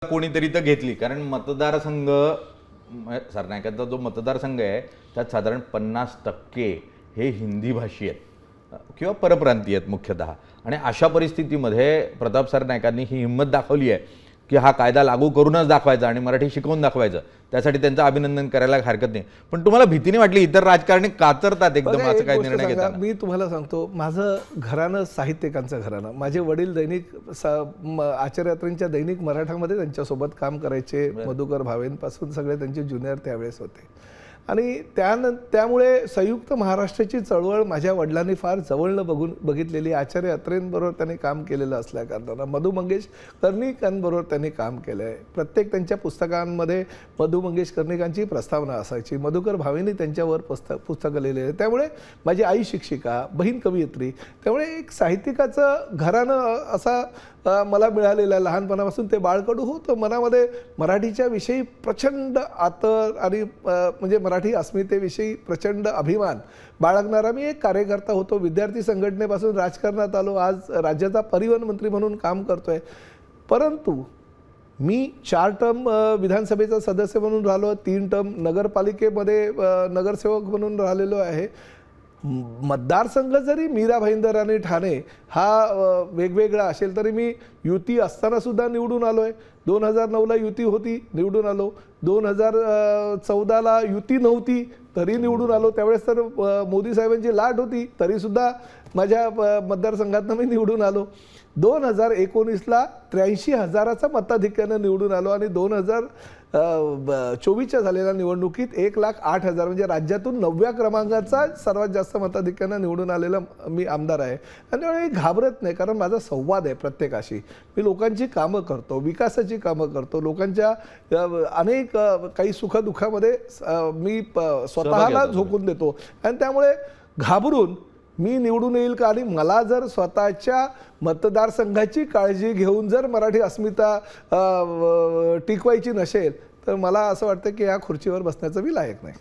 कोणीतरी तर घेतली, कारण मतदारसंघ सरनाईकांचा जो मतदारसंघ आहे त्यात साधारण 50% हे हिंदी भाषी आहेत किंवा परप्रांतीय आहेत मुख्यतः। आणि अशा परिस्थितीमध्ये प्रताप सरनाईकांनी ही हिंमत दाखवली आहे की हा कायदा लागू करूनच दाखवायचा आणि मराठी शिकवून दाखवायचं। त्यासाठी त्यांचं अभिनंदन करायला हरकत नाही। पण तुम्हाला भीती नाही वाटली इतर राजकारणी कातरतात एकदम असं काही निर्णय घेताना? मी तुम्हाला सांगतो, माझं घराणं साहित्यिकांचं घराणं, माझे वडील दैनिक आचार्यात्रेंच्या दैनिक मराठामध्ये त्यांच्यासोबत काम करायचे। मधुकर भावेंपासून सगळे त्यांचे ज्युनियर त्यावेळेस होते आणि त्यामुळे संयुक्त महाराष्ट्राची चळवळ माझ्या वडिलांनी फार जवळनं बघितलेली। आचार्य अत्रेंबरोबर त्यांनी काम केलेलं असल्या कारणानं मधु मंगेश कर्णिकांबरोबर त्यांनी काम केलं आहे। प्रत्येक त्यांच्या पुस्तकांमध्ये मधु मंगेश कर्णिकांची प्रस्तावना असायची, मधुकर भावेंनी त्यांच्यावर पुस्तकं लिहिलेली आहे। त्यामुळे माझी आई शिक्षिका, बहीण कवयित्री, त्यामुळे एक साहित्यिकाचं घराणं असा मला मिळालेलं आहे। लहानपणापासून ते बाळकडू होतं मनामध्ये मराठीच्या विषयी प्रचंड आदर आणि म्हणजे मराठी अस्मितेविषयी प्रचंड अभिमान बाळगणारा मी एक कार्यकर्ता होतो। विद्यार्थी संघटनेपासून राजकारणात आलो, आज राज्याचा परिवहन मंत्री म्हणून काम करतोय। परंतु मी 4 टर्म विधानसभेचा सदस्य म्हणून राहिलो, 3 टर्म नगरपालिकेमध्ये नगरसेवक म्हणून राहिलेलो आहे। मतदारसंघ जरी मीरा भाईंदर आणि ठाणे हा वेगवेगळा असेल तरी मी युती असताना सुद्धा निवडून आलो आहे। 2009ला युती होती, निवडून आलो। 2014ला युती नव्हती तरी निवडून आलो। त्यावेळेस तर मोदी साहेबांची लाट होती तरीसुद्धा माझ्या मतदारसंघातनं मी निवडून आलो। 2019ला 83,000चा मताधिक्यानं निवडून आलो आणि 2024च्या झालेल्या निवडणुकीत 1,08,000 म्हणजे राज्यातून 9व्या क्रमांकाचा सर्वात जास्त मताधिक्यानं निवडून आलेला मी आमदार आहे। आणि त्यामुळे घाबरत नाही, कारण माझा संवाद आहे प्रत्येकाशी। मी लोकांची कामं करतो, विकासाची कामं करतो, लोकांच्या अनेक काही सुखदुःखामध्ये मी स्वतःला झोकून देतो आणि त्यामुळे घाबरून मी निवडून येईल का? आणि मला जर स्वतःच्या मतदारसंघाची काळजी घेऊन जर मराठी अस्मिता टिकवायची नसेल तर मला असं वाटतं की या खुर्चीवर बसण्याचं मी लायक नाही।